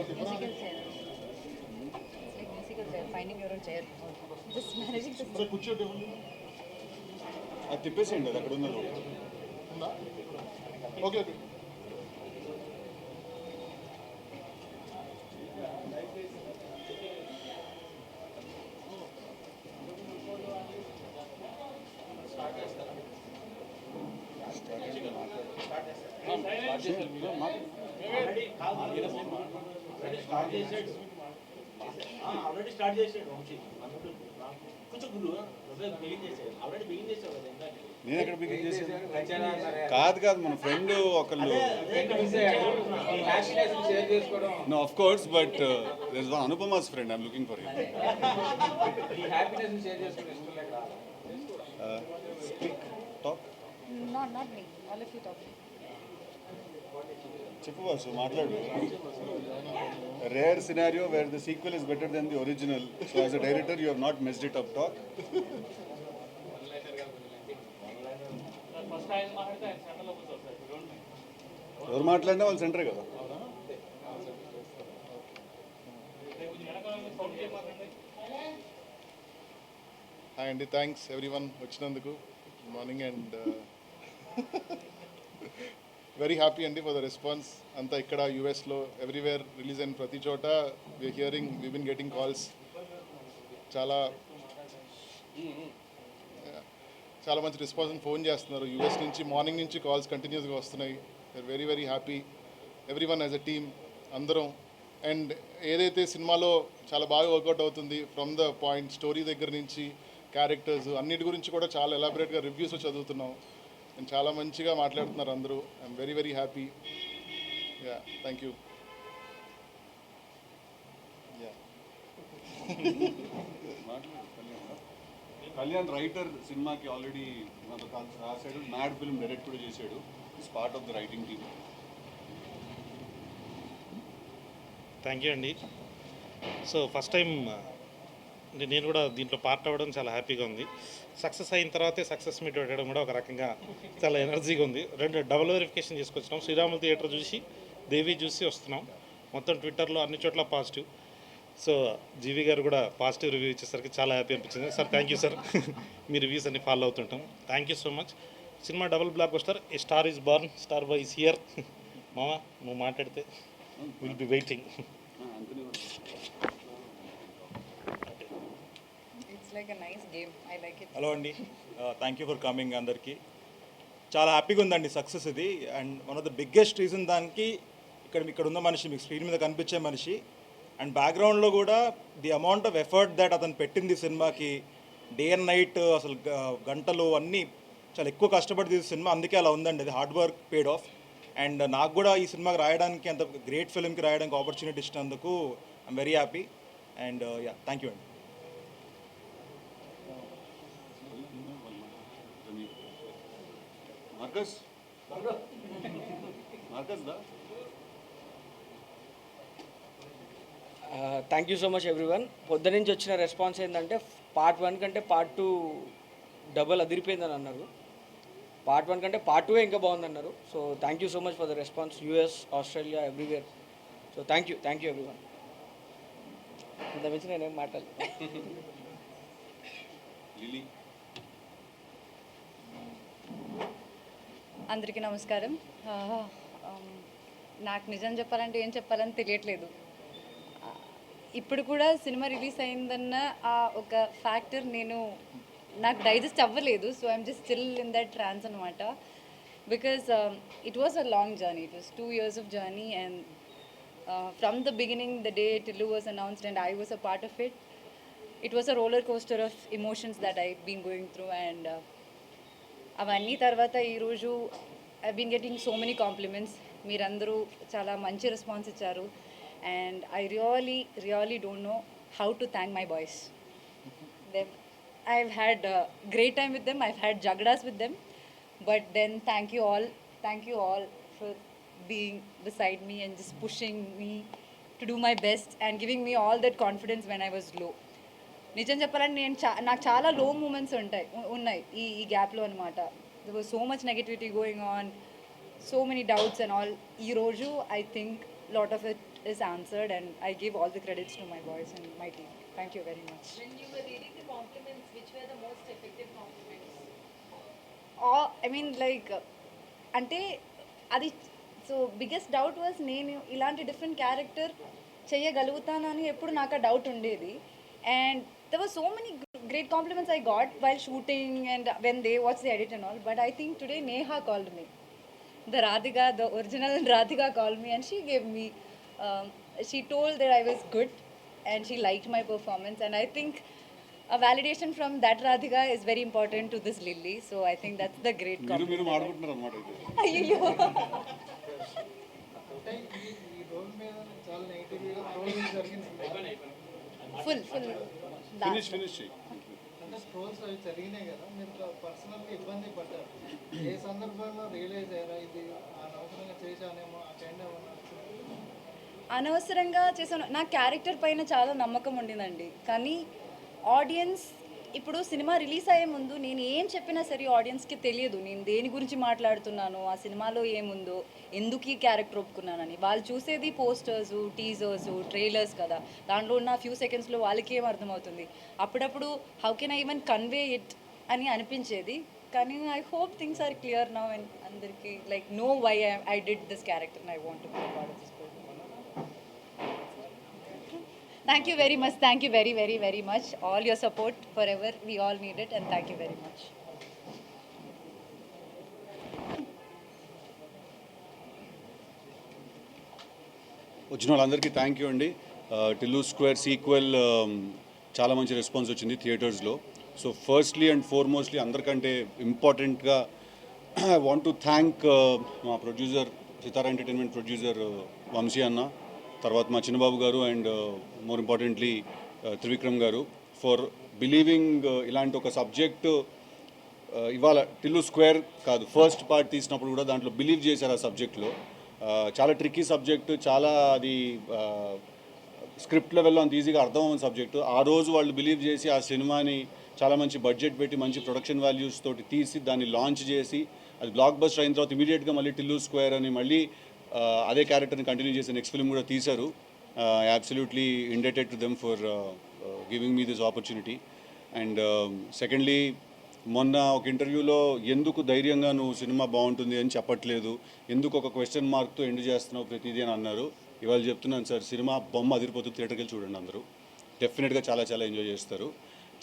Musical chair. It's like musical chair. Finding your own chair. Just managing the. Sir కూర్చోటి అది తిప్పేసేయండి అది అక్కడ ఉన్నది ఉందా ఓకే ఓకే ఆల్రెడీ స్టార్ట్ చేసాడు వంశీ కొంచెం గురు బిగిన్ చేసాడు ఆల్రెడీ బిగిన్ చేసావు కదా ఇందాక నేను ఎక్కడ బిగిన్ చేశాను కాదు మన ఫ్రెండ్ ఒకళ్ళు no of course but there is one అనుపమాస్ friend I'm looking for him speak talk Not me. All of you talk. చెప్పు బాసు మాట్లాడు rare scenario where the sequel is better than the original so as a director you have not messed it up talk ఎవరు మాట్లాడినా వాళ్ళు సెంటరే కదా hi అండి thanks everyone వచ్చినందుకు good morning and very happy అండి ఫర్ ద రెస్పాన్స్ అంతా ఇక్కడ యూఎస్లో ఎవ్రీవేర్ రిలీజ్ అయిన ప్రతి చోట we're hearing we been getting calls చాలా చాలా మంచి రెస్పాన్స్ ఫోన్ చేస్తున్నారు యూఎస్ నుంచి మార్నింగ్ నుంచి కాల్స్ కంటిన్యూస్గా వస్తున్నాయి we're very very happy every one as a team అందరం అండ్ ఏదైతే సినిమాలో చాలా బాగా వర్కౌట్ అవుతుంది ఫ్రమ్ ద పాయింట్ స్టోరీ దగ్గర నుంచి క్యారెక్టర్స్ అన్నిటి గురించి కూడా చాలా ఎలాబరేట్గా రివ్యూస్ చదువుతున్నాం అండ్ చాలా మంచిగా మాట్లాడుతున్నారు అందరూ I'm very very happy yeah thank you yeah Kalyan writer సినిమాకి ఆల్రెడీ నాతో రాశాడు మ్యాడ్ ఫిల్మ్ డైరెక్ట్ కూడా చేశాడు it's part of the writing team thank you అండి సో ఫస్ట్ టైం నేను కూడా దీంట్లో పార్ట్ అవ్వడం చాలా హ్యాపీగా ఉంది సక్సెస్ అయిన తర్వాతే సక్సెస్ మీట్ పెట్టడం కూడా ఒక రకంగా చాలా ఎనర్జీగా ఉంది రెండు డబుల్ వెరిఫికేషన్ చేసుకొచ్చినాం శ్రీరాములు థియేటర్ చూసి దేవి చూసి వస్తున్నాం మొత్తం ట్విట్టర్లో అన్ని చోట్ల పాజిటివ్ సో జీవి గారు కూడా పాజిటివ్ రివ్యూ ఇచ్చేసరికి చాలా హ్యాపీ అనిపించింది సార్ థ్యాంక్ యూ సార్ మీ రివ్యూస్ అన్ని ఫాలో అవుతుంటాం thank you so much cinema double blockbuster a star is born star boy is here మామా నువ్వు మాట్లాడితే will be waiting It's like a nice game. I like it. Hello అండి thank you for coming అందరికీ చాలా హ్యాపీగా ఉందండి success ఇది and one of the biggest reason దానికి ఇక్కడ ఉన్న మనిషి మీకు స్క్రీన్ మీద కనిపించే మనిషి అండ్ బ్యాక్గ్రౌండ్లో కూడా the amount of effort that అతను పెట్టింది సినిమాకి డే అండ్ నైట్ అసలు గంటలు అన్నీ చాలా ఎక్కువ కష్టపడి తీసిన సినిమా అందుకే అలా ఉందండి అది hard work paid of and నాకు కూడా ఈ సినిమాకి రాయడానికి అంత గ్రేట్ ఫిల్మ్కి రాయడానికి ఆపర్చునిటీ ఇచ్చినందుకు I'm very happy and yeah thank you అండి మార్కస్ మార్కస్ దా thank you so much everyone పొద్దు నుంచి వచ్చిన రెస్పాన్స్ ఏంటంటే పార్ట్ 1 కంటే పార్ట్ 2 డబల్ అదిరిపోయిందని అన్నారు పార్ట్ 1 కంటే పార్ట్ 2 ఇంకా బాగుందన్నారు so thank you so much for the response US Australia everywhere so thank you everyone ఇంత మించి నేనేం మాట్లాడలేదు లిలీ అందరికీ నమస్కారం నాకు నిజం చెప్పాలంటే ఏం చెప్పాలని తెలియట్లేదు ఇప్పుడు కూడా సినిమా రిలీజ్ అయిందన్న ఆ ఒక ఫ్యాక్టర్ నాకు డైజెస్ట్ అవ్వలేదు so I'm just still in that trance అనమాట because it was a long journey it was 2 years of journey and from the beginning the day Tillu was announced and I was a part of it it was a roller coaster of emotions that I've been going through and అవన్నీ తర్వాత ఈరోజు I been getting so many compliments మీరందరూ చాలా మంచి response ఇచ్చారు and I really don't know how to thank my boys I've had a great time with them, I've had jagdas with them, but then thank you all for being beside me and just pushing me to do my best and giving me all that confidence when I was low. నిజం చెప్పాలంటే నాకు చాలా లో moments ఉన్నాయి ఈ గ్యాప్లో అనమాట there was so much negativity going on, so many doubts and all. ఈరోజు I think lot of it is answered, and I give all the credits to my boys and my team. Thank you very much. When you were reading the compliments, which were the most effective compliments? I mean, like, అంటే అది so biggest doubt was నేను ఇలాంటి different character చేయగలుగుతానని ఎప్పుడు నాకు ఆ doubt ఉండేది. And there were so many great compliments I got while shooting and when they watched the edit and all, but I think today Neha called me, the Radhika, the original Radhika called me, and she gave me she told that I was good and she liked my performance, and I think a validation from that Radhika is very important to this Lily, so I think that's the great మీరు compliment. మాడుకుంటున్నారు అన్నమాట అయితే. అయ్యో full finish చెయ్యి. అంటే స్ట్రోల్స్ అవి జరిగినాయి కదా, మీరు పర్సనల్గా ఇబ్బంది పడ్డారు. ఏ సందర్భంలో రియలైజ్ అయ్యారా ఇది అనవసరంగా చేశానేమో ఆ కైండ్ ఏమన్నా? అనవసరంగా చేశాను. నా క్యారెక్టర్ పైన చాలా నమ్మకం ఉండిందండి, కానీ ఆడియన్స్ ఇప్పుడు సినిమా రిలీజ్ అయ్యే ముందు నేను ఏం చెప్పినా సరే ఆడియన్స్కి తెలియదు నేను దేని గురించి మాట్లాడుతున్నాను, ఆ సినిమాలో ఏముందో, ఎందుకు ఈ క్యారెక్టర్ ఒప్పుకున్నానని. వాళ్ళు చూసేది పోస్టర్స్, టీజర్స్, ట్రైలర్స్ కదా, దాంట్లో ఉన్న ఫ్యూ సెకండ్స్లో వాళ్ళకి ఏం అర్థమవుతుంది. అప్పుడప్పుడు how can I even convey it అని అనిపించేది. కానీ I hope things are clear now and అందరికీ like no why I did this character and I want to be part of this. Thank you very much. Thank you very, very, very much. All your support forever. We all need it, and thank you very much. వచ్చిన వాళ్ళందరికీ thank you అండి. Tillu square sequel చాలా మంచి response వచ్చింది థియేటర్స్లో. So firstly and ఫార్మోస్ట్లీ అందరికంటే ఇంపార్టెంట్గా I want to thank మా ప్రొడ్యూసర్, సితారా ఎంటర్టైన్మెంట్ ప్రొడ్యూసర్ వంశీ అన్న, తర్వాత మా చిన్నబాబు గారు, అండ్ మోర్ ఇంపార్టెంట్లీ త్రివిక్రమ్ గారు ఫర్ బిలీవింగ్ ఇలాంటి ఒక సబ్జెక్ట్ ఇవాళ టిల్లు స్క్వేర్ కాదు ఫస్ట్ పార్ట్ తీసినప్పుడు కూడా దాంట్లో బిలీవ్ చేశారు ఆ సబ్జెక్ట్లో. చాలా ట్రిక్కీ సబ్జెక్టు, చాలా అది స్క్రిప్ట్ లెవెల్లో అంత ఈజీగా అర్థమవుతున్న సబ్జెక్టు. ఆ రోజు వాళ్ళు బిలీవ్ చేసి ఆ సినిమాని చాలా మంచి బడ్జెట్ పెట్టి మంచి ప్రొడక్షన్ వాల్యూస్ తోటి తీసి దాన్ని లాంచ్ చేసి అది బ్లాక్ బస్టర్ అయిన తర్వాత ఇమీడియట్గా మళ్ళీ టిల్లు స్క్వేర్ అని మళ్ళీ అదే క్యారెక్టర్ని కంటిన్యూ చేసి నెక్స్ట్ ఫిల్మ్ కూడా తీశారు. Absolutely indebted to them for giving me this opportunity. And secondly, మొన్న ఒక ఇంటర్వ్యూలో ఎందుకు ధైర్యంగా నువ్వు సినిమా బాగుంటుంది అని చెప్పట్లేదు, ఎందుకు ఒక క్వశ్చన్ మార్క్తో ఎండ్ చేస్తున్నావు ప్రతిదీ అని అన్నారు. ఇవాళ చెప్తున్నాను సార్, సినిమా బొమ్మ అదిరిపోతుంది, థియేటర్కి వెళ్ళి చూడండి అందరూ, డెఫినెట్గా చాలా చాలా ఎంజాయ్ చేస్తారు.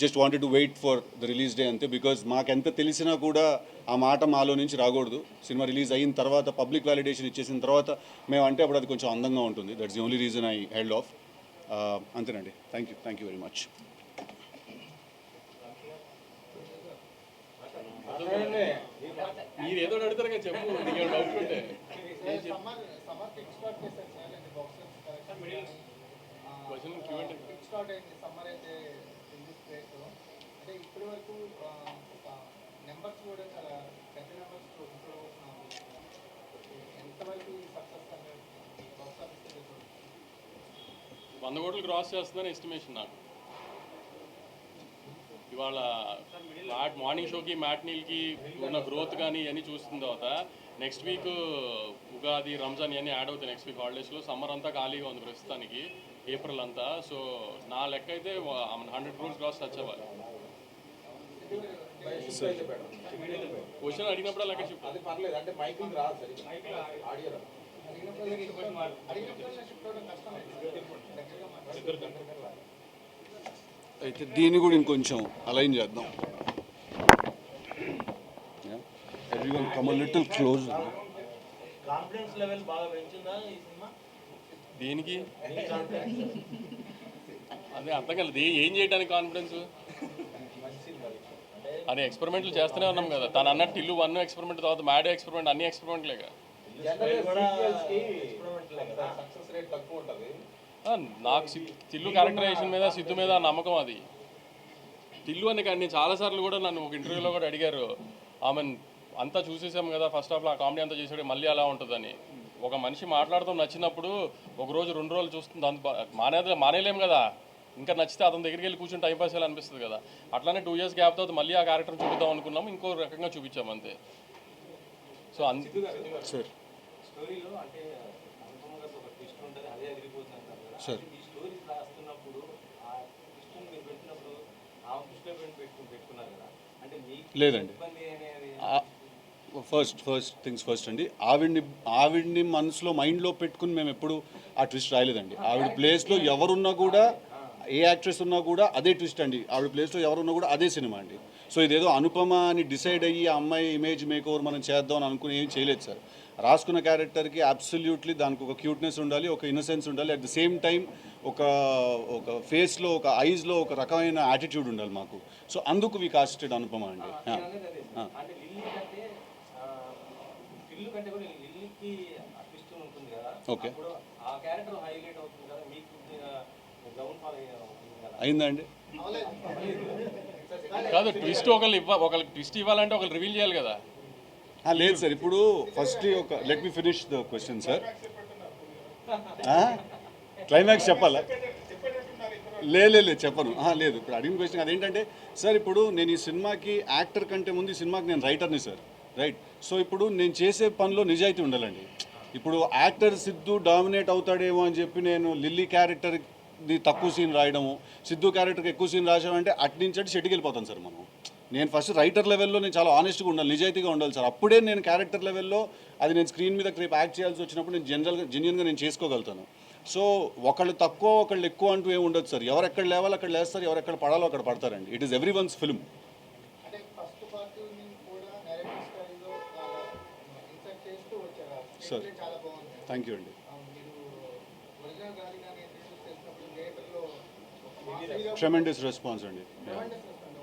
Just wanted to wait for the release day అంతే. బికాజ్ మాకెంత తెలిసినా కూడా ఆ మాట మాలో నుంచి రాకూడదు. సినిమా రిలీజ్ అయిన తర్వాత పబ్లిక్ వ్యాలిడేషన్ ఇచ్చేసిన తర్వాత మేము అంటే అప్పుడు అది కొంచెం అందంగా ఉంటుంది. That's the only reason I held off. అంతేనండి. Thank you very much. మీరు ఏదో అడుగుతారు కదా, చెప్పు, నీకు డౌట్ ఉంటే. సమ్మర్ కిక్ స్టార్ట్ చేశారు సార్, అంటే బాక్సెస్ కిక్ స్టార్ట్ అయింది. సమ్మర్ అయితే రిలీజ్ డేట్ అంటే ఇప్పటి వరకు నెంబర్స్ కూడా చాలా పెద్ద నెంబర్స్ ఎంతవరకు సక్సెస్ అనేది బాక్స్ ఆఫీస్ 100 కోట్లు క్రాస్ చేస్తుందని ఎస్టిమేషన్ నాకు. ఇవాళ మార్నింగ్ షోకి మ్యాట్నీల్కి ఉన్న గ్రోత్ కానీ ఇవన్నీ చూసిన తర్వాత నెక్స్ట్ వీక్ ఉగాది, రంజాన్ ఇవన్నీ యాడ్ అవుతాయి. నెక్స్ట్ వీక్ హాలిడేస్లో సమ్మర్ అంతా ఖాళీగా ఉంది ప్రస్తుతానికి, ఏప్రిల్ అంతా. సో నా లెక్క అయితే 100 crores క్రాస్ టచ్ అవ్వాలి. క్వశ్చన్ అడిగినప్పుడు లెక్క చెప్పు. అది పర్లేదు, అంటే మైకింగ్ రాదు సరిగ్గా, ఆడియో రాదు. అయితే దీన్ని కూడా ఇంకొంచెం అలైన్ చేద్దాం. Everyone come a little close. Confidence level బాగా పెంచిందా ఈ సినిమా? దేనికి అదే అర్థం కాలేదు. ఏం చేయడానికి కాన్ఫిడెన్స్? అదే ఎక్స్పెరిమెంట్లు చేస్తూనే ఉన్నాం కదా. తను అన్నట్టు టిల్లు 1 ఎక్స్పెరిమెంట్, తర్వాత మ్యాడ్ ఎక్స్పెరిమెంట్, అన్ని ఎక్స్పెరిమెంట్లేగా. సక్సెస్ రేట్ తక్కువ ఉంటుంది. నాకు టిల్లు క్యారెక్టరైజేషన్ మీద, సిద్ధు మీద నమ్మకం. అది టిల్లు అని కానీ నేను చాలాసార్లు కూడా నన్ను ఒక ఇంటర్వ్యూలో కూడా అడిగారు, ఆమె అంతా చూసేసాం కదా ఫస్ట్ హాఫ్లో, ఆ కామెడీ అంతా చేసాడు, మళ్ళీ అలా ఉంటుందని. ఒక మనిషి మాట్లాడతాం నచ్చినప్పుడు ఒక రోజు 2 రోజులు చూస్తుంది, అంత మానేలేం కదా. ఇంకా నచ్చితే అతని దగ్గరికి వెళ్ళి కూర్చొని టైం పాస్ చేయాలనిపిస్తుంది కదా. అట్లానే 2 years గ్యాప్ తర్వాత మళ్ళీ ఆ క్యారెక్టర్ చూపిద్దాం అనుకున్నాం, ఇంకో రకంగా చూపించాం అంతే. సో సార్ స్టోరీలో అంటే అనుపమ గారు ఒక ట్విస్ట్ ఉంటుంది, అదే సార్ ఈ స్టోరీస్ రాస్తున్నప్పుడు ఆ ట్విస్ట్ని మీరు పెట్టినప్పుడు ఆ దృష్టిలో పెట్టుకున్నారు కదా, అంటే మీకు లేదండి. ఇబ్బంది అనేది ఫస్ట్ థింగ్స్ ఫస్ట్ అండి, ఆవిడ్ని మనసులో మైండ్లో పెట్టుకుని మేము ఎప్పుడు ఆ ట్విస్ట్ రాయలేదండి. ఆవిడ ప్లేస్లో ఎవరున్నా కూడా, ఏ యాక్ట్రెస్ ఉన్నా కూడా అదే ట్విస్ట్ అండి. ఆవిడ ప్లేస్లో ఎవరున్నా కూడా అదే సినిమా అండి. సో ఇదేదో అనుపమ అని డిసైడ్ అయ్యి ఆ అమ్మాయి ఇమేజ్ మేక్ ఓవర్ మనం చేద్దాం అని అనుకుని ఏం చేయలేదు సార్. రాసుకున్న క్యారెక్టర్కి అబ్సల్యూట్లీ దానికి ఒక క్యూట్నెస్ ఉండాలి, ఒక ఇన్నసెన్స్ ఉండాలి, అట్ ద సేమ్ టైం ఒక ఫేస్లో, ఒక ఐస్లో ఒక రకమైన యాటిట్యూడ్ ఉండాలి మాకు. సో అందుకు వి కాస్టెడ్ అనుపమ అండి. అంటే లిల్లీ కంటే టిల్లు కంటే కూడా లిల్లీకి ట్విస్ట్ ఉంటుంది కదా, ఓకే. అప్పుడు ఆ క్యారెక్టర్ హైలైట్ అవుతుంది కదా, మీకు డౌన్ ఫాల్ అవుతుంది కదా. అయిందండి. కాదు, ట్విస్ట్ ఒకరికి ట్విస్ట్ ఇవ్వాలంటే ఒకరు రివీల్ చేయాలి కదా. లేదు సార్, ఇప్పుడు ఫస్ట్ ఒక let me finish the question sir. Climax చెప్పాలా? లేదు చెప్పను. లేదు, ఇప్పుడు అడిగిన క్వశ్చన్ అదేంటంటే సార్, ఇప్పుడు నేను ఈ సినిమాకి యాక్టర్ కంటే ముందు ఈ సినిమాకి నేను రైటర్ని సార్, రైట్? సో ఇప్పుడు నేను చేసే పనిలో నిజాయితీ ఉండాలండి. ఇప్పుడు యాక్టర్ సిద్ధు డామినేట్ అవుతాడేమో అని చెప్పి నేను లిల్లీ క్యారెక్టర్ది తక్కువ సీన్ రాయడము, సిద్ధు క్యారెక్టర్కి ఎక్కువ సీన్ రాసామంటే అటు షెట్కి వెళ్ళిపోతాను సార్ మనం. నేను ఫస్ట్ రైటర్ లెవెల్లో నేను చాలా ఆనెస్ట్గా ఉండాలి, నిజాయితీగా ఉండాలి సార్. అప్పుడే నేను క్యారెక్టర్ లెవెల్లో అది నేను స్క్రీన్ మీద రేపు యాక్ట్ చేయాల్సి వచ్చినప్పుడు నేను జెన్యున్గా నేను చేసుకోగలుగుతాను. సో ఒకళ్ళు తక్కువ ఒకళ్ళు ఎక్కువ అంటూ ఏమి ఉండదు సార్. ఎవరు ఎక్కడ లేవాలో అక్కడ లేస్తారు, ఎవరు ఎక్కడ పడాలో అక్కడ పడతారండి. It is everyone's film. అంటే ఫస్ట్ పార్ట్ని కూడా నేరేటివ్ స్టైల్లో ఇన్సర్ట్ చేస్తూ వచ్చారు. సార్ చాలా బాగుంది. థ్యాంక్ యూ అండి. మీరు ఒరిజినల్ గాలి కానీ ఇంట్రడ్యూస్ చేసినప్పుడు థియేటర్లో ఒక ట్రెమెండస్ రెస్పాన్స్ అండి.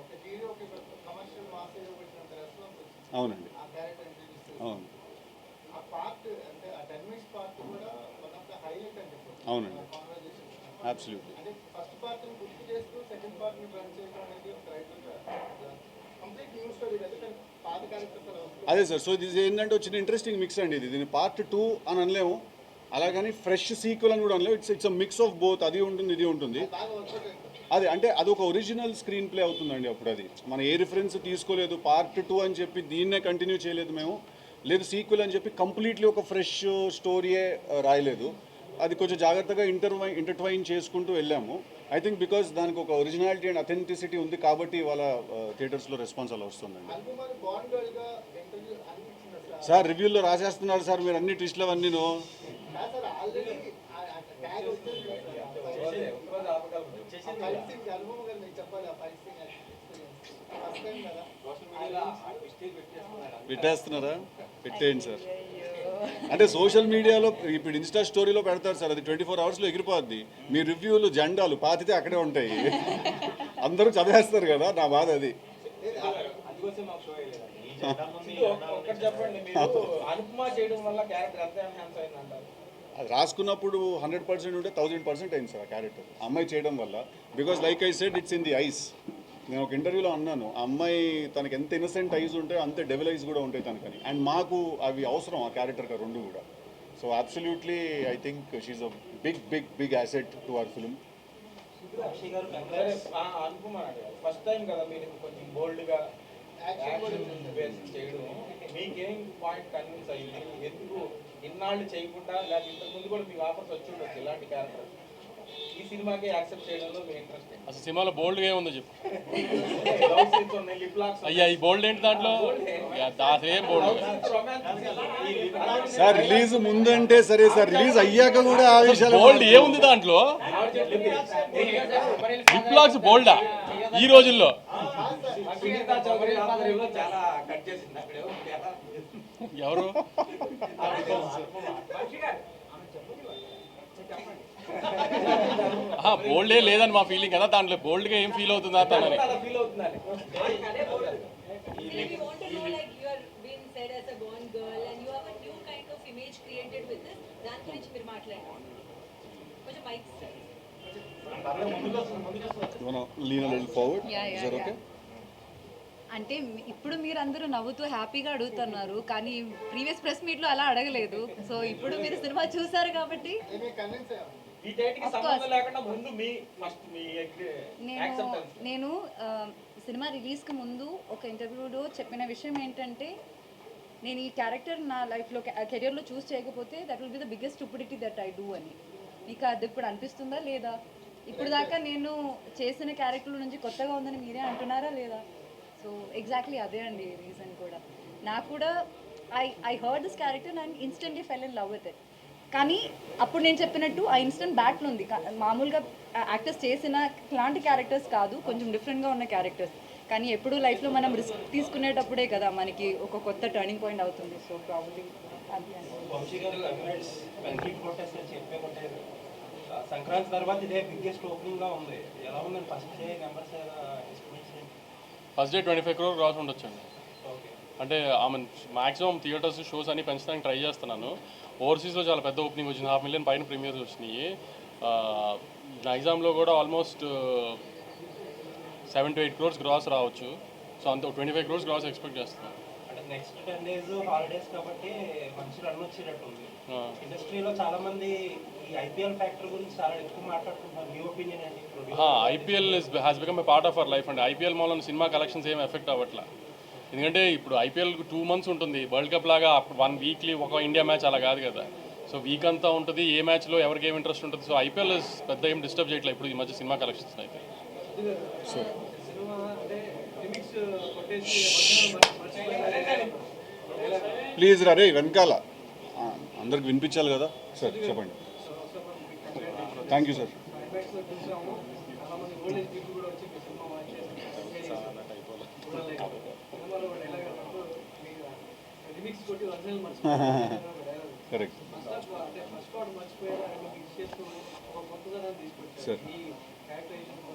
ఒక హీరోకి కమర్షియల్ మాస్ హీరో వచ్చినంత రెస్పాన్స్ వచ్చింది అవునండి, ఆ క్యారెక్టర్ ఇంట్రడ్యూస్ చేసి. అవును ఆ పార్ట్ అంటే ఆ 10 minutes పార్ట్ కూడా వన్ ఆఫ్ ద హైలైట్ అని చెప్పొచ్చు. అవునండి, కాన్వర్జేషన్ అబ్సల్యూట్లీ. అంటే ఫస్ట్ పార్ట్ని గుర్తు చేస్తూ సెకండ్ పార్ట్ని రన్ చేయడం అనేది ఒక రైటర్గా కంప్లీట్ న్యూ స్టోరీ కదా, కానీ పాత క్యారెక్టర్స్ అలా వస్తుంది. అదే సార్. సో ఇది ఏంటంటే వచ్చిన ఇంట్రెస్టింగ్ మిక్స్ అండి. దీన్ని పార్ట్ 2 అని అనలేము, అలాగని ఫ్రెష్ సీక్వెల్ అని కూడా అనలేము. It's mix of both. అది ఉంటుంది, ఇది ఉంటుంది. బాగా వర్కౌట్ అవుతుంది. అది అంటే అది ఒక ఒరిజినల్ స్క్రీన్ ప్లే అవుతుందండి. అప్పుడు అది మనం ఏ రిఫరెన్స్ తీసుకోలేదు, పార్ట్ 2 అని చెప్పి దీన్నే కంటిన్యూ చేయలేదు మేము, లేదు సీక్వెల్ అని చెప్పి కంప్లీట్లీ ఒక ఫ్రెష్ స్టోరీయే రాయలేదు. అది కొంచెం జాగ్రత్తగా ఇంటర్ట్వైన్ చేసుకుంటూ వెళ్ళాము. ఐ థింక్ బికాస్ దానికి ఒక ఒరిజినాలిటీ అండ్ అథెంటిసిటీ ఉంది కాబట్టి వాళ్ళ థియేటర్స్లో రెస్పాన్స్ అలా వస్తుందండి. అనుకుమార్ బాండ్ గర్ల్గా ఇంటర్వ్యూ అనిపించింది అసలు. సార్ రివ్యూల్లో రాసేస్తున్నారు సార్ మీరు అన్ని ట్విస్ట్లు అవన్నీ. సార్ ఆల్రెడీ ట్యాగ్ వచ్చేసి ఫైట్ అనుభవం గారు మీకు చెప్పాలి. ఆ fight scene experience first time కదా సోషల్ మీడియాలో ఆ ట్విస్టే పెట్టేస్తున్నారు. పెట్టేస్తున్నారా? పెట్టేయండి సార్. అంటే సోషల్ మీడియాలో ఇప్పుడు ఇన్స్టా స్టోరీలో పెడతారు సార్, అది 24 hours ఎగిరిపోద్ది. మీ రివ్యూలు జెండాలు పాతితే అక్కడే ఉంటాయి, అందరూ చదివేస్తారు కదా. నా బాధ అది. అందుకోసం మాకు షో అయ్యలేదండి. ఒక్కటి చెప్పండి, మీరు అనుపమ చేయడం వల్ల క్యారెక్టర్ ఎంత ఎన్హాన్స్ అయిందంటారు? అది రాసుకున్నప్పుడు 100% ఉంటే 1000% అయింది సార్ ఆ క్యారెక్టర్ అమ్మాయి చేయడం వల్ల. Because like I said it's in the ice. నేను ఒక ఇంటర్వ్యూలో అన్నాను, ఆ అమ్మాయి తనకి ఎంత ఇన్నసెంట్ ఐస్ ఉంటే అంతే డెవిల్ ఐస్ కూడా ఉంటాయి తనకని. అండ్ మాకు అవి అవసరం ఆ క్యారెక్టర్కి రెండు కూడా. So absolutely I think she's a big asset to our film. Anupama first time కదా మీరు కొంచెం బోల్డ్గా యాక్షన్ చేయడం, మీకేం పాయింట్ కన్విన్స్ అయ్యింది? ఎందుకు ఇన్నాళ్ళు చేయకుండా, లేదా ఇంతకు ముందు కూడా మీకు ఆఫర్స్ వచ్చి ఉండొచ్చు ఇలాంటి క్యారెక్టర్, ఈ సినిమాకి యాక్సెప్ట్ చేయడంలో మీ ఇంట్రెస్ట్? అసలు సినిమాలో బోల్డ్గా ఏముందో చెప్పు. లవ్ సీన్స్ ఉన్నాయి, లిప్ లాక్స్ అయ్యా ఈ బోల్డ్ ఏంటి దాంట్లో? అసలు ఏం బోల్డ్ సార్ రిలీజ్ ముందంటే సరే సార్, రిలీజ్ అయ్యాక కూడా ఆ విషయాలు బోల్డ్ ఏముంది దాంట్లో? లిప్ లాక్స్ బోల్డా ఈ రోజుల్లో? చాలా కట్ చేసింది అక్కడ ఎవరు? బోల్డే లేదని మా ఫీలింగ్ కదా, దాంట్లో బోల్డ్గా ఏం ఫీల్ అవుతుందా తనని? ఫీల్ అవుతుందని. We want to know, like, you are being said as a Bond girl and you have a new kind of image created with this. దాని గురించి మీరు మాట్లాడండి. కొంచెం mic lean a little forward. Yeah, is that okay? అంటే ఇప్పుడు మీరు అందరూ నవ్వుతూ హ్యాపీగా అడుగుతున్నారు, కానీ ప్రీవియస్ ప్రెస్ మీట్లో అలా అడగలేదు. సో ఇప్పుడు మీరు సినిమా చూసారు కాబట్టి ఏమీ కన్విన్స్ అయ్యాము. ఈ డేట్కి సంబంధం లేకుండా ముందు మీ ఫస్ట్ మీ నేను సినిమా రిలీజ్కి ముందు ఒక ఇంటర్వ్యూలో చెప్పిన విషయం ఏంటంటే, నేను ఈ క్యారెక్టర్ నా లైఫ్లో కెరియర్లో చూస్ చేయకపోతే that will be the biggest stupidity that I do అని. మీకు అది ఇప్పుడు అనిపిస్తుందా లేదా? ఇప్పుడు దాకా నేను చేసిన క్యారెక్టర్ నుంచి కొత్తగా ఉందని మీరే అంటున్నారా లేదా? సో ఎగ్జాక్ట్లీ అదే అండి రీజన్ కూడా. నాకు కూడా I heard this character and instantly fell in love with it. కానీ అప్పుడు నేను చెప్పినట్టు ఆ ఇన్స్టెంట్ బ్యాట్లో ఉంది. మామూలుగా యాక్టర్స్ చేసిన ఇలాంటి క్యారెక్టర్స్ కాదు, కొంచెం డిఫరెంట్గా ఉన్న క్యారెక్టర్స్. కానీ ఎప్పుడు లైఫ్లో మనం రిస్క్ తీసుకునేటప్పుడే కదా మనకి ఒక కొత్త టర్నింగ్ పాయింట్ అవుతుంది. సో ప్రాబ్లీ అది వంశీ గారు ఎమిరేట్స్ కంప్లీట్ కొట్టేసి చెప్పే కొట్టారు. సంక్రాంతి తర్వాత ఇదే బిగ్గెస్ట్ ఓపెనింగ్ గా ఉంది. ఎలా ఉందండి first day numbers first day 25 crore cross ఉండొచ్చండి. ఓకే. అంటే ఆమె మ్యాక్సిమం థియేటర్స్ షోస్ అన్ని పెంచడానికి ట్రై చేస్తున్నాను. ఓవర్సీస్లో చాలా పెద్ద ఓపెనింగ్ వచ్చింది, 500,000 పైన ప్రీమియర్స్ వచ్చినాయి. నైజాంలో కూడా ఆల్మోస్ట్ 7 to 8 crores గ్రాస్ రావచ్చు. సో అంత 25 crores గ్రాస్ ఎక్స్పెక్ట్ చేస్తున్నాను. అంటే నెక్స్ట్ 10 days హాలిడేస్ కాబట్టి మంచి రన్ వచ్చేటట్టుంది. ఇండస్ట్రీలో చాలా మంది ఈ ఐపీఎల్ ఫ్యాక్టర్ గురించి చాలా ఎక్కువ మాట్లాడుకుంటున్నారు. మీ ఒపీనియన్ ఏంటి? IPL has become a part of our life అండి. ఐపీఎల్ మూలన సినిమా కలెక్షన్స్ ఏం ఎఫెక్ట్ అవ్వట్లా. ఎందుకంటే ఇప్పుడు ఐపీఎల్ 2 months ఉంటుంది. వరల్డ్ కప్ లాగా 1 వీక్లీ ఒక ఇండియా మ్యాచ్ అలా కాదు కదా. సో వీక్ అంతా ఉంటుంది, ఏ మ్యాచ్లో ఎవరికి ఏం ఇంట్రెస్ట్ ఉంటుంది. సో ఐపీఎల్ పెద్ద ఏం డిస్టర్బ్ చేయట్లేదు ఇప్పుడు ఈ మధ్య సినిమా కలెక్షన్స్ అయితే. ప్లీజ్ రా రే వెనకాల అందరికి వినిపించాలి కదా సార్, చెప్పండి. Thank you sir. Correct sir.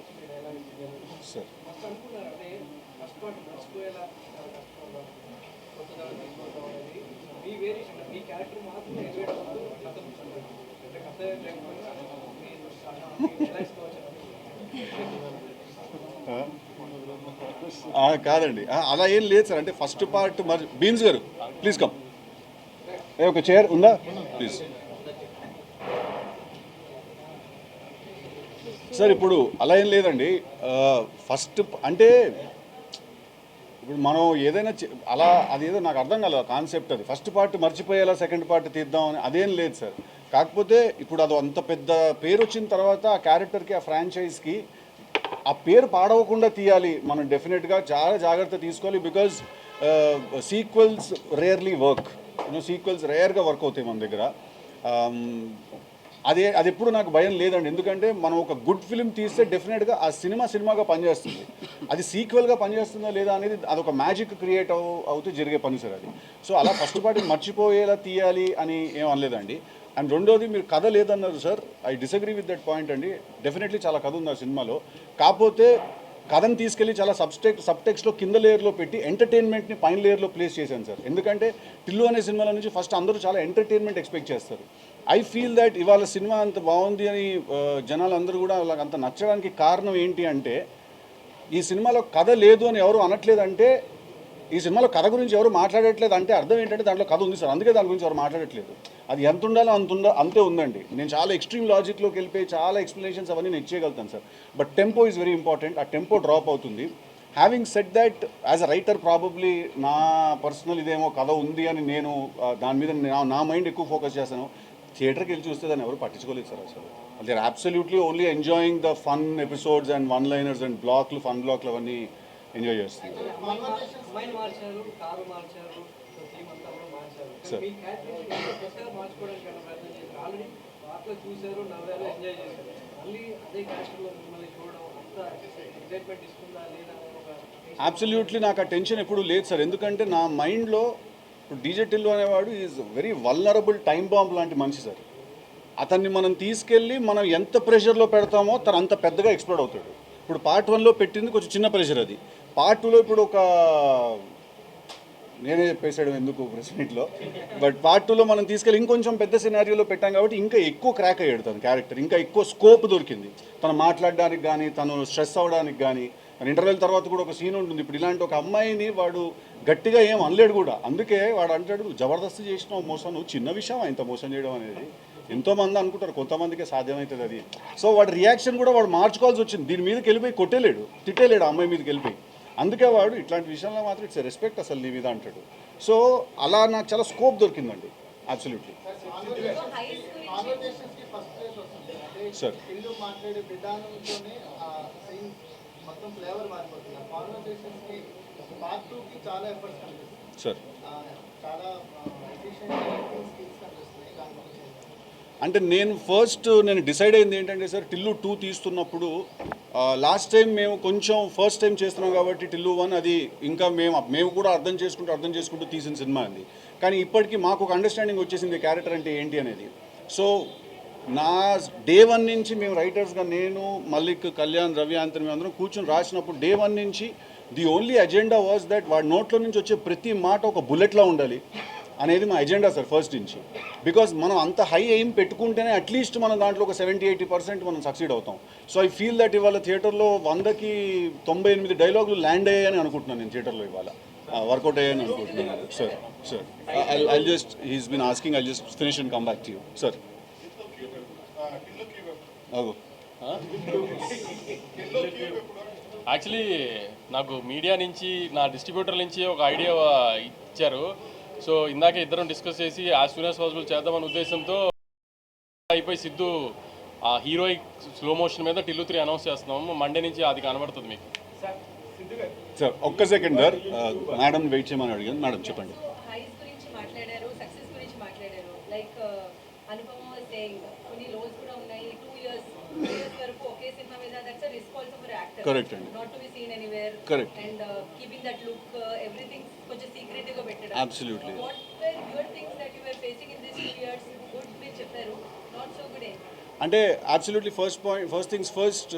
Sir కాదండి, అలా ఏం లేదు సార్. అంటే ఫస్ట్ పార్ట్ మరి బీన్స్ గారు ప్లీజ్ కమ్, ఒక చైర్ ఉందా ప్లీజ్ సార్. ఇప్పుడు అలా ఏం లేదండి. ఫస్ట్ అంటే ఇప్పుడు మనం ఏదైనా అలా అదేదో నాకు అర్థం కాలేదు కాన్సెప్ట్. అది ఫస్ట్ పార్ట్ మర్చిపోయేలా సెకండ్ పార్ట్ తీద్దాం అని అదేం లేదు సార్. కాకపోతే ఇప్పుడు అది అంత పెద్ద పేరు వచ్చిన తర్వాత ఆ క్యారెక్టర్కి, ఆ ఫ్రాంచైజ్కి ఆ పేరు పాడవకుండా తీయాలి. మనం డెఫినెట్గా చాలా జాగ్రత్త తీసుకోవాలి. Because sequels rarely work, sequels రేర్గా వర్క్ అవుతాయి మన దగ్గర. అది ఎప్పుడు నాకు భయం లేదండి. ఎందుకంటే మనం ఒక గుడ్ ఫిలిం తీస్తే డెఫినెట్గా ఆ సినిమాగా పనిచేస్తుంది. అది సీక్వెల్గా పనిచేస్తుందా లేదా అనేది అదొక మ్యాజిక్ క్రియేట్ అవుతూ జరిగే పని సార్ అది. సో అలా ఫస్ట్ పార్టీ మర్చిపోయేలా తీయాలి అని ఏం అనలేదండి. అండ్ రెండోది మీరు కథ లేదన్నారు sir, I disagree with that point అండి. డెఫినెట్లీ చాలా కథ ఉంది ఆ సినిమాలో. కాకపోతే కథను తీసుకెళ్ళి చాలా సబ్టెక్స్లో కింద లేయర్లో పెట్టి ఎంటర్టైన్మెంట్ని పైన లేయర్లో ప్లేస్ చేశాను సార్. ఎందుకంటే టిల్లు అనే సినిమాల నుంచి ఫస్ట్ అందరూ చాలా ఎంటర్టైన్మెంట్ ఎక్స్పెక్ట్ చేస్తారు. ఐ ఫీల్ దట్ ఇవాళ సినిమా అంత బాగుంది అని జనాలు అందరూ కూడా అలాగ అంత నచ్చడానికి కారణం ఏంటి అంటే, ఈ సినిమాలో కథ లేదు అని ఎవరు అనట్లేదంటే, ఈ సినిమాలో కథ గురించి ఎవరు మాట్లాడట్లేదు అంటే అర్థం ఏంటంటే దాంట్లో కథ ఉంది సార్. అందుకే దాని గురించి ఎవరు మాట్లాడట్లేదు. అది ఎంత ఉండాలో అంతే ఉందండి. నేను చాలా ఎక్స్ట్రీమ్ లాజిక్లోకి వెళ్ళిపోయి చాలా ఎక్స్ప్లెనేషన్స్ అవన్నీ నేను ఇచ్చేయగలుగుతాను sir. But tempo is very important. ఆ టెంపో డ్రాప్ అవుతుంది. Having said that, as a writer probably నా పర్సనల్ ఇదేమో కథ ఉంది అని నేను దాని మీద నా మైండ్ ఎక్కువ ఫోకస్ చేస్తాను. థియేటర్కి వెళ్ళి చూస్తే దాన్ని ఎవరు పట్టించుకోలేదు సార్ అసలు. They are absolutely only enjoying the fun episodes and one liners and fun బ్లాక్లు అవన్నీ ఎంజాయ్ చేస్తుంది సార్. అబ్సల్యూట్లీ నాకు ఆ టెన్షన్ ఎప్పుడు లేదు సార్. ఎందుకంటే నా మైండ్లో ఇప్పుడు డీజే టిల్లు అనేవాడు is very vulnerable time bomb లాంటి మనిషి సార్. అతన్ని మనం తీసుకెళ్ళి మనం ఎంత ప్రెషర్లో పెడతామో తను అంత పెద్దగా ఎక్స్ప్లోడ్ అవుతాడు. ఇప్పుడు పార్ట్ 1లో పెట్టింది కొంచెం చిన్న ప్రెషర్, అది పార్ట్ 2లో ఇప్పుడు ఒక నేనే చెప్పేసాడు ఎందుకు ప్రెసిడెంట్లో. బట్ పార్ట్ 2లో మనం తీసుకెళ్ళి ఇంకొంచెం పెద్ద సినారియోలో పెట్టాం కాబట్టి ఇంకా ఎక్కువ క్రాక్ అయ్యాడు తన క్యారెక్టర్. ఇంకా ఎక్కువ స్కోప్ దొరికింది తను మాట్లాడడానికి కానీ, తను స్ట్రెస్ అవ్వడానికి కానీ. ఇంటర్వెల్ తర్వాత కూడా ఒక సీన్ ఉంటుంది. ఇప్పుడు ఇలాంటి ఒక అమ్మాయిని వాడు గట్టిగా ఏం అనలేడు కూడా. అందుకే వాడు అంటాడు, జబర్దస్త్ చేసిన మోసం, నువ్వు చిన్న విషయం ఇంత మోసం చేయడం అనేది. ఎంతోమంది అనుకుంటారు, కొంతమందికే సాధ్యమవుతుంది అది. సో వాడి రియాక్షన్ కూడా వాడు మార్చుకోవాల్సి వచ్చింది. దీని మీదకి వెళ్ళిపోయి కొట్టేలేడు, తిట్టేలేడు అమ్మాయి మీదకి వెళ్ళిపోయి. అందుకే వాడు ఇట్లాంటి విషయంలో మాత్రం ఇట్స్ రెస్పెక్ట్ అసలు నీ మీద అంటాడు. సో అలా నాకు చాలా స్కోప్ దొరికిందండి. అబ్సల్యూట్లీ. సార్ ఇల్లు మాట్లాడే విధానంతోనే ఆ సీన్ మొత్తం ఫ్లేవర్ మారిపోతుంది. ఆ కాన్వర్సేషన్స్కి పార్ట్ 2కి చాలా ఎఫర్ట్స్ కనిపిస్తుంది. సార్ చాలా ఎఫిషియెంట్ స్కిల్స్ కనిపిస్తున్నాయి దాని గురించి. అంటే నేను డిసైడ్ అయింది ఏంటంటే సార్, టిల్లు 2 తీస్తున్నప్పుడు లాస్ట్ టైం మేము కొంచెం ఫస్ట్ టైం చేస్తున్నాం కాబట్టి టిల్లు 1 అది ఇంకా మేము కూడా అర్థం చేసుకుంటూ తీసిన సినిమా అది. కానీ ఇప్పటికీ మాకు ఒక అండర్స్టాండింగ్ వచ్చేసింది క్యారెక్టర్ అంటే ఏంటి అనేది. సో నా డే 1 నుంచి మేము రైటర్స్గా నేను, మల్లిక్, కళ్యాణ్, రవి, ఆంతని మేము అందరం కూర్చొని రాసినప్పుడు డే 1 నుంచి the only agenda was that వాడి నోట్లో నుంచి వచ్చే ప్రతి మాట ఒక బుల్లెట్లా ఉండాలి అనేది మా ఎజెండా సార్ ఫస్ట్ నుంచి. బికాజ్ మనం అంత హై ఎయిమ్ పెట్టుకుంటేనే అట్లీస్ట్ మనం దాంట్లో ఒక 70-80% మనం సక్సీడ్ అవుతాం. సో ఐ ఫీల్ దట్ ఇవాళ థియేటర్లో 100కి 98 డైలాగులు ల్యాండ్ అయ్యాయని అనుకుంటున్నాను నేను థియేటర్లో ఇవాళ వర్కౌట్ అయ్యాయని అనుకుంటున్నాను sir. I just he's been asking, I just finish and come back to you sir. Actually నాకు మీడియా నుంచి, నా డిస్ట్రిబ్యూటర్ నుంచి ఒక ఐడియా ఇచ్చారు. సో ఇందాక ఇద్దరం డిస్కస్ చేసి యాజ్ సూన్ యాజ్ పాసిబుల్ చేద్దామనే ఉద్దేశంతో అయిపోయి సిద్ధు ఆ హీరోయిక్ స్లో మోషన్ మీద టిల్లు 3 అనౌన్స్ చేస్తున్నాము. మండే నుంచి అది కనబడుతుంది మీకు. సార్ ఒక్క సెకండ్ సార్, మేడం వెయిట్ చేయమని అడిగాను. మేడం చెప్పండి. హైస్ గురించి మాట్లాడారు, సక్సెస్ గురించి మాట్లాడారు. లైక్ అనుపమ సేయింగ్ కొన్ని రోల్స్ కూడా ఉన్నాయి. 2 years వరకు ఒకే సినిమా మీద that's a risk also for actor. Correct అండి. Not to be seen anywhere. Correct. And keeping that look everything కొంచెం సీక్రెటివ్ గా పెట్టడం. Absolutely. What were your things that you were facing in this 2 years? Good మీరు చెప్పారు, not so good. అంటే absolutely first things first,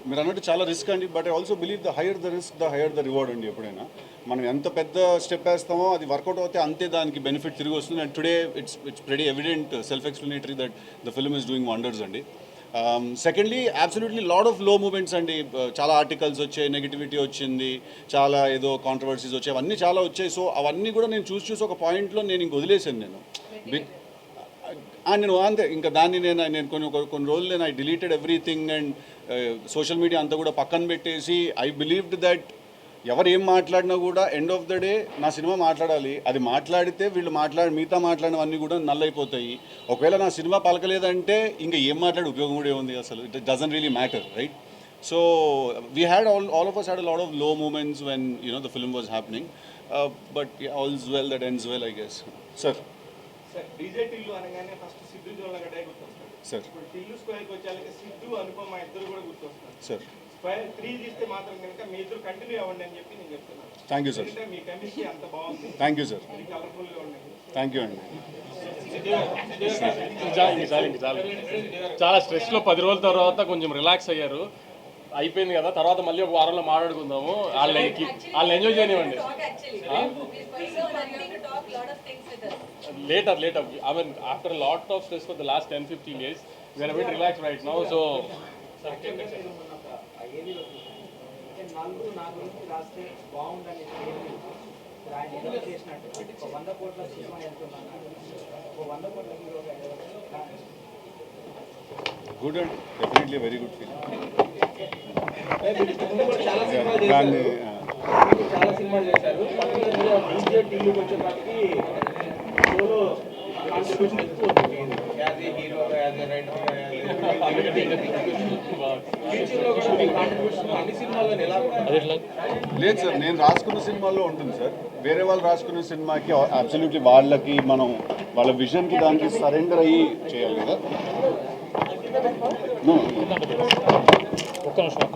మీరు అన్నట్టు చాలా risk అండి. But I also believe the higher the risk the higher the reward అండి. ఎప్పుడైనా మనం ఎంత పెద్ద స్టెప్ వేస్తామో అది వర్కౌట్ అవుతే అంతే దానికి బెనిఫిట్ తిరిగి వస్తుంది. And today it's very evident, self explanatory that the film is doing wonders అండి. సెకండ్లీ అబ్సల్యూట్లీ లాడ్ ఆఫ్ లో మూమెంట్స్ అండి. చాలా ఆర్టికల్స్ వచ్చాయి, నెగిటివిటీ వచ్చింది, చాలా ఏదో కాంట్రవర్సీస్ వచ్చాయి, అవన్నీ చాలా వచ్చాయి. సో అవన్నీ కూడా నేను చూసి ఒక పాయింట్లో నేను ఇంక వదిలేసాను నేను. నేను అంతే ఇంకా దాన్ని నేను కొన్ని రోజులు నేను I deleted everything and social media అంతా కూడా పక్కన పెట్టేసి ఐ బిలీవ్డ్ దట్ ఎవరు ఏం మాట్లాడినా కూడా ఎండ్ ఆఫ్ ద డే నా సినిమా మాట్లాడాలి. అది మాట్లాడితే వీళ్ళు మిగతా మాట్లాడినవన్నీ కూడా నల్లైపోతాయి. ఒకవేళ నా సినిమా పలకలేదంటే ఇంకా ఏం మాట్లాడే ఉపయోగం కూడా ఏముంది అసలు. It doesn't really matter, right? So we had all of us had a lot of low moments when the film was happening, but all's well that ends well, I guess. Sir. Sir DJ Tillu అనగానే first Siddhu జోళ్ళగడ్డ గుర్తొస్తాడు sir. ఇప్పుడు టిల్లు స్క్వేర్కి వచ్చాక సిద్ధు అనుపమ ఇద్దరు కూడా గుర్తొస్తారు. Sir square 3 తీస్తే మాత్రం కనుక మీ ఇద్దరు continue అవ్వండి అని చెప్పి నేను చెప్తున్నాను. Thank you sir. ఎందుకంటే మీ కెమిస్ట్రీ అంత బాగుంది. Thank you sir. ఇది కలర్ఫుల్గా ఉండండి. థ్యాంక్ యూ అండి. చాలా స్ట్రెస్లో 10 రోజుల తర్వాత కొంచెం రిలాక్స్ అయ్యారు. అయిపోయింది కదా, తర్వాత మళ్ళీ ఒక వారంలో మాట్లాడుకుందాము. వాళ్ళు ఎంజాయ్ చేయనివ్వండి. Later. I mean, after a lot of stress for the last 10-15 days, we are a bit relaxed right now. So, నలుగురు నా గురించి రాస్తే బాగుందని ఆయన చేసినట్టు 100 కోట్ల సినిమా వెళ్తున్నాను, 100 కోట్ల హీరోగా. Good and definitely very good feeling. చాలా సినిమాలు చేశారు. డీజే టిల్లుకి వచ్చేప్పటికి సోలో కాంట్రిబ్యూషన్ ఎక్కువ ఉంటుంది. యాజ్ ఏ హీరోగా, యాజ్ ఏ రైటర్గా, ఫ్యూచర్లో కూడా మీ కాంట్రిబ్యూషన్ అన్ని సినిమాల్లో ఎలా ఉంటుంది? లేదు సార్, నేను రాసుకున్న సినిమాల్లో ఉంటుంది సార్. వేరే వాళ్ళు రాసుకున్న సినిమాకి అబ్సల్యూట్లీ వాళ్ళకి మనం వాళ్ళ విజన్కి దానికి సరెండర్ అయ్యి చేయాలి కదా. ఒక్క నిమిషం.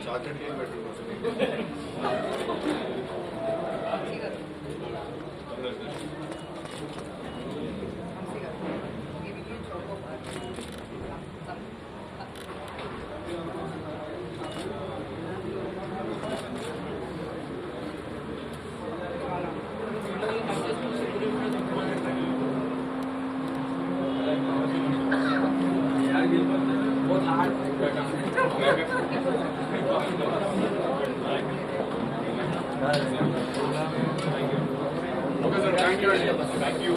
చాక్లెట్ కేక్ పెట్టుకోవచ్చు. Okay sir, thank you.